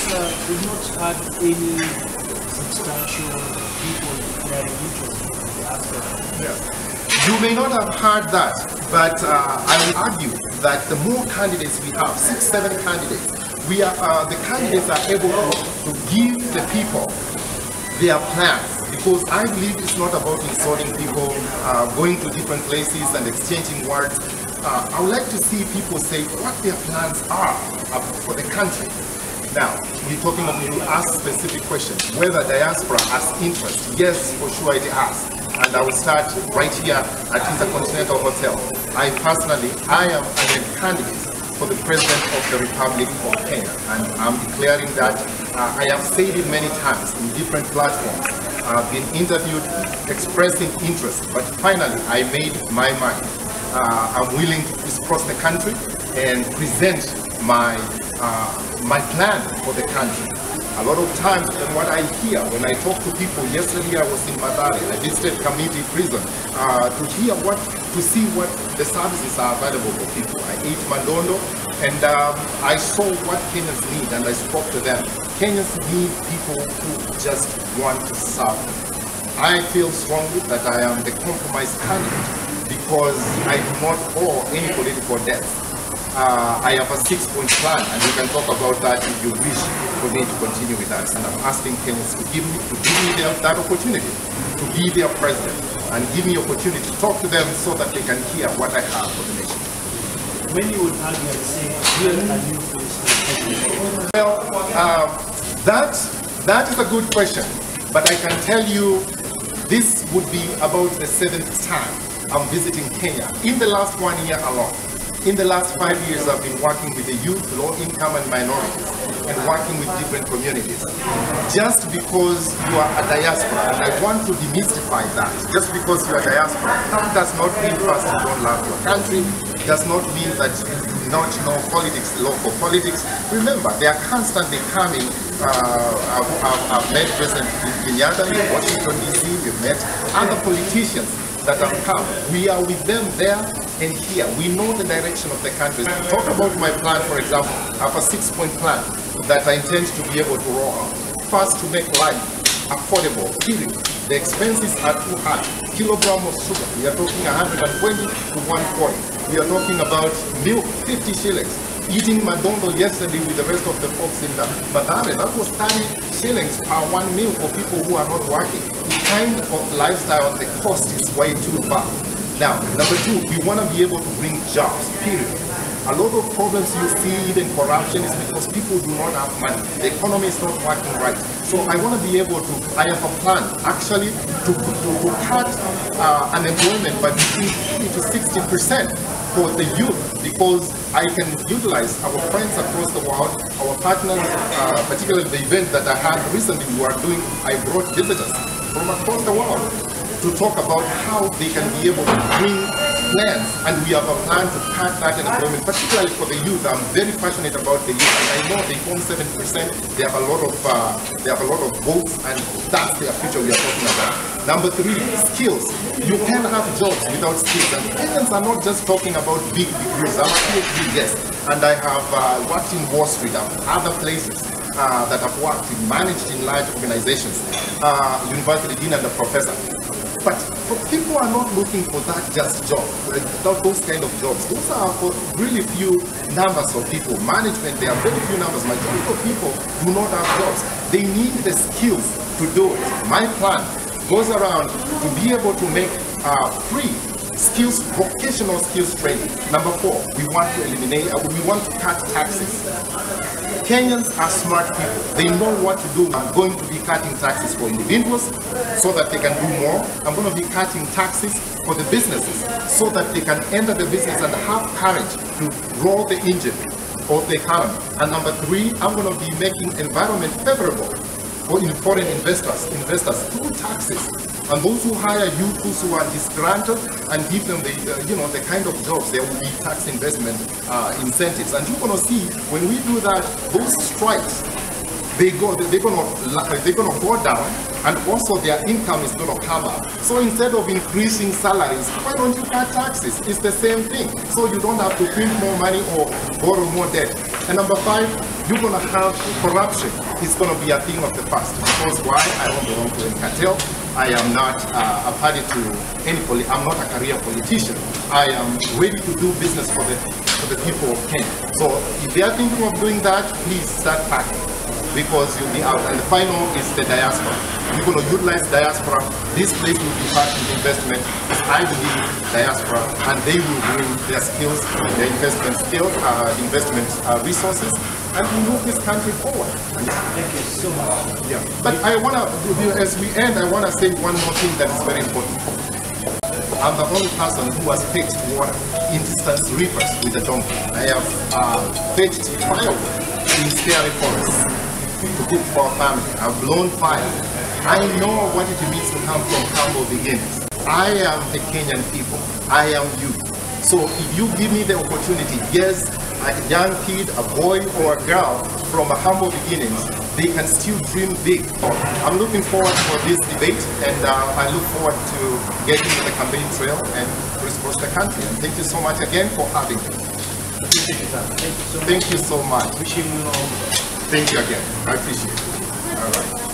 we've not had any substantial people declaring interest in the diaspora. Yeah. You may not have heard that, but I will argue that the more candidates we have, 6, 7 candidates, the candidates are able to give the people their plans. Because I believe it's not about insulting people, going to different places and exchanging words. I would like to see people say what their plans are for the country. Now, we're talking about, you ask specific questions, whether diaspora has interest. Yes, for sure it has. And I will start right here at Intercontinental Hotel. I am a candidate for the President of the Republic of Kenya. And I'm declaring that I have said it many times in different platforms. I've been interviewed expressing interest, but finally I made my mind. I'm willing to crisscross the country and present my plan for the country. A lot of times what I hear when I talk to people, yesterday I was in Madari, I visited community prison, to see what the services are available for people. I ate mandondo and I saw what Kenyans need and I spoke to them. Kenyans need people who just want to serve. I feel strongly that I am the compromise candidate because I do not owe any political debt. I have a 6-point plan and we can talk about that if you wish for me to continue with that. And I'm asking Kenyans to give me that opportunity to be their president and give me opportunity to talk to them so that they can hear what I have for the nation. When you would argue and say, here are you facing? Well, that is a good question, but I can tell you this would be about the 7th time I'm visiting Kenya in the last 1 year alone. In the last 5 years, I've been working with the youth, low income and minorities, and working with different communities. Just because you are a diaspora, and I want to demystify that, just because you are a diaspora, that does not mean first you don't love your country, does not mean that you do not know politics, local politics. Remember, they are constantly coming. I've met President Kenyatta in Washington DC, we've met other politicians that have come. We are with them there and here. We know the direction of the country. Talk about my plan, for example. I have a 6-point plan that I intend to be able to roll out. First, to make life affordable, period. The expenses are too high. Kilogram of sugar, we are talking 120 to 140. We are talking about milk, 50 shillings. Eating mandondo yesterday with the rest of the folks in the Madare, that was 30 shillings per 1 meal for people who are not working. The kind of lifestyle, the cost is way too far. Now, number 2, we want to be able to bring jobs, period. A lot of problems you see, even corruption, is because people do not have money. The economy is not working right. So I want to be able to, I have a plan actually to cut unemployment by between 50 to 60% for the youth, because I can utilize our friends across the world, our partners, particularly the event that I had recently I brought visitors from across the world to talk about how they can be able to bring plans, and we have a plan to cut that unemployment, particularly for the youth. I'm very passionate about the youth, and I know they form 7%. They have a lot of votes, and that's their future we are talking about. Number 3, skills. You can have jobs without skills, and Kenyans are not just talking about big degrees. I'm a PhD, yes, and I have worked in Wall Street and other places that have worked in, managed in large organizations, university dean and a professor. But people are not looking for that just job, those kind of jobs. Those are for really few numbers of people. Management, there are very few numbers. Majority of people do not have jobs. They need the skills to do it. My plan goes around to be able to make free skills, vocational skills training. Number 4, we want to cut taxes. Kenyans are smart people. They know what to do. I'm going to be cutting taxes for individuals so that they can do more. I'm going to be cutting taxes for the businesses so that they can enter the business and have courage to roll the engine of the economy. And number 3, I'm going to be making environment favorable for foreign investors through taxes. And those who hire youths who are disgruntled and give them the kind of jobs, there will be tax investment incentives. And you're going to see when we do that, those strikes, they're gonna go down, and also their income is gonna come up. So instead of increasing salaries, why don't you cut taxes? It's the same thing. So you don't have to print more money or borrow more debt. And number 5, you're going to have corruption. It's going to be a thing of the past. Because why? I don't belong to any cartel. I am not a party to any I'm not a career politician. I am ready to do business for the people of Kenya. So if they are thinking of doing that, please start packing, because you'll be out. And the final is the diaspora. You're going to utilize diaspora. This place will be part of investment. I believe diaspora, and they will bring their skills, their investment skills, investment resources, and we move this country forward. Thank you so much. Yeah. But I want to, as we end, I want to say one more thing that is very important. I'm the only person who has fetched water in distant rivers with a donkey. I have fetched firewood in scary forests to cook for our family. I've blown fire. I know what it means to come from humble beginnings. I am the Kenyan people. I am you. So if you give me the opportunity, yes, a young kid, a boy or a girl from a humble beginnings, they can still dream big. I'm looking forward for this debate, and I look forward to getting to the campaign trail and resource the country. And thank you so much again for having me. Thank you so much. Thank you so much. Wishing you all. Thank you again. I appreciate it. All right.